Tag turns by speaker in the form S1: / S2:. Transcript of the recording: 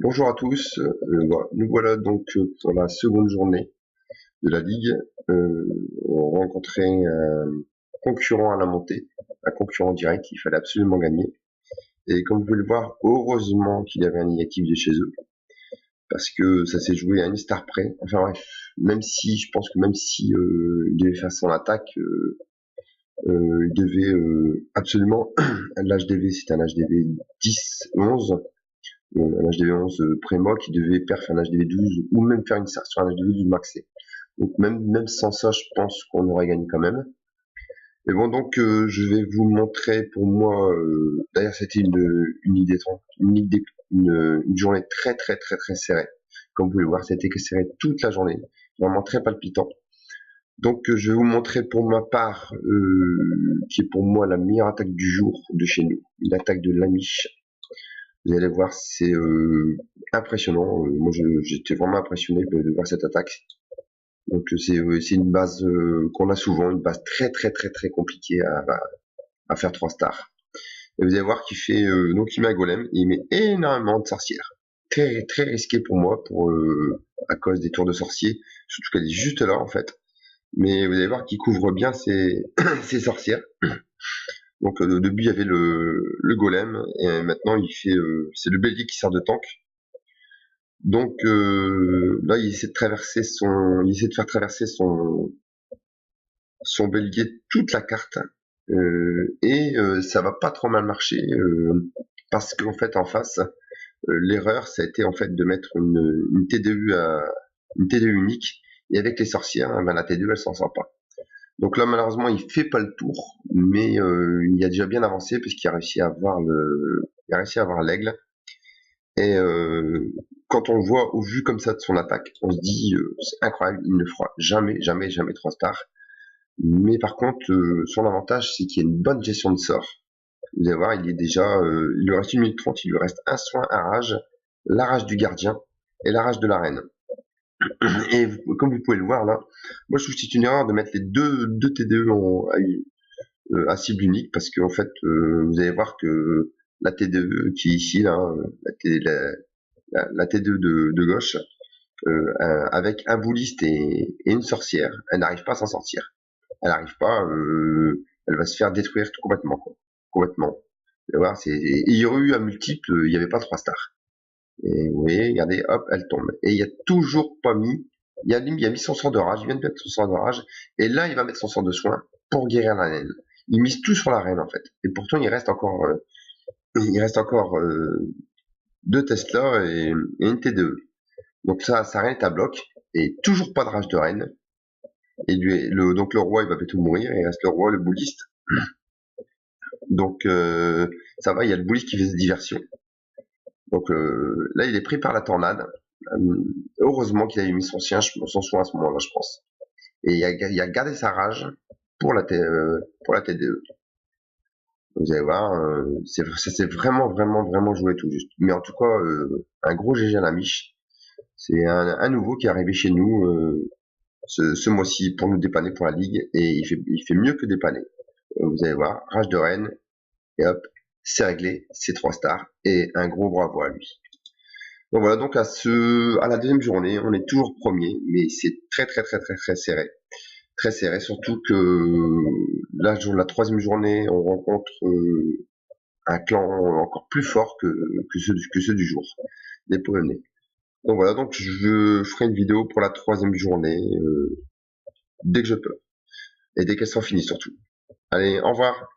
S1: Bonjour à tous, nous voilà donc pour la seconde journée de la Ligue. On rencontrait un concurrent à la montée, un concurrent direct, il fallait absolument gagner. Et comme vous pouvez le voir, heureusement qu'il y avait un inactif de chez eux, parce que ça s'est joué à une star près. Enfin bref, même si, je pense que même si il devait faire son attaque, il devait absolument, l'HDV c'était un HDV 10-11, un HDV 11 pré-mock, il devait perf un HDV 12 ou même faire une sert sur un HDV 12 maxé. Donc même sans ça, je pense qu'on aurait gagné quand même. Mais bon, donc je vais vous montrer pour moi. D'ailleurs, c'était une journée très serrée. Comme vous pouvez le voir, c'était que serré toute la journée, vraiment très palpitant. Donc je vais vous montrer pour ma part, qui est pour moi la meilleure attaque du jour de chez nous, une attaque de l'Amish. Vous allez voir, c'est impressionnant. Moi, j'étais vraiment impressionné de voir cette attaque. Donc, c'est une base qu'on a souvent, une base très compliquée à faire 3 stars. Et vous allez voir qu'il fait donc il met un golem et il met énormément de sorcières. Très risqué pour moi, à cause des tours de sorciers, surtout qu'elle est juste là en fait. Mais vous allez voir qu'il couvre bien ses sorcières. Donc au début il y avait le golem et maintenant il fait c'est le bélier qui sert de tank. Donc là il essaie de faire traverser son bélier toute la carte et ça va pas trop mal marcher parce qu'en fait en face l'erreur ça a été en fait de mettre une TDE unique et avec les sorcières ben, la TDE elle s'en sort pas. Donc là, malheureusement, il fait pas le tour, mais il a déjà bien avancé puisqu'il a réussi à avoir l'aigle. Et quand on voit au vu comme ça de son attaque, on se dit c'est incroyable, il ne fera jamais 3 stars. Mais par contre, son avantage, c'est qu'il y a une bonne gestion de sort. Vous allez voir, il est déjà, il lui reste 1 minute 30, il lui reste un soin, un rage, la rage du gardien et la rage de la reine. Et comme vous pouvez le voir là, moi je trouve que c'est une erreur de mettre les deux TDE à cible unique parce qu'en fait vous allez voir que la TDE qui est ici là, la TDE de gauche, avec un bouliste et une sorcière, elle n'arrive pas à s'en sortir. Elle n'arrive pas, elle va se faire détruire tout complètement quoi. Complètement. Vous allez voir, il y aurait eu un multiple, il n'y avait pas 3 stars. Et vous voyez, regardez, hop, elle tombe. Et il a toujours pas mis, il a mis son sort de rage, il vient de mettre son sort de rage, et là, il va mettre son sort de soin pour guérir la reine. Il mise tout sur la reine, en fait. Et pourtant, il reste encore 2 Tesla et une T2. Donc ça, sa reine est à bloc, et toujours pas de rage de reine. Et donc le roi, il va bientôt mourir, et il reste le roi, le bouliste. Donc, ça va, il y a le bouliste qui fait ses diversions. Donc là, il est pris par la tornade. Heureusement qu'il a mis son soin à ce moment-là, je pense. Et il a gardé sa rage pour la TDE. Vous allez voir, ça s'est vraiment joué tout juste. Mais en tout cas, un gros GG à la miche. C'est un nouveau qui est arrivé chez nous ce mois-ci pour nous dépanner pour la ligue. Et il fait mieux que dépanner. Vous allez voir, rage de reine. Et hop, c'est réglé, c'est 3 stars. Et un gros bravo à lui. Donc voilà, donc à la deuxième journée, on est toujours premier, mais c'est très serré. Très serré, surtout que la 3e journée, on rencontre un clan encore plus fort que ceux du jour, des Polonais. Donc voilà, donc je ferai une vidéo pour la 3e journée dès que je peux. Et dès qu'elle sera finie surtout. Allez, au revoir.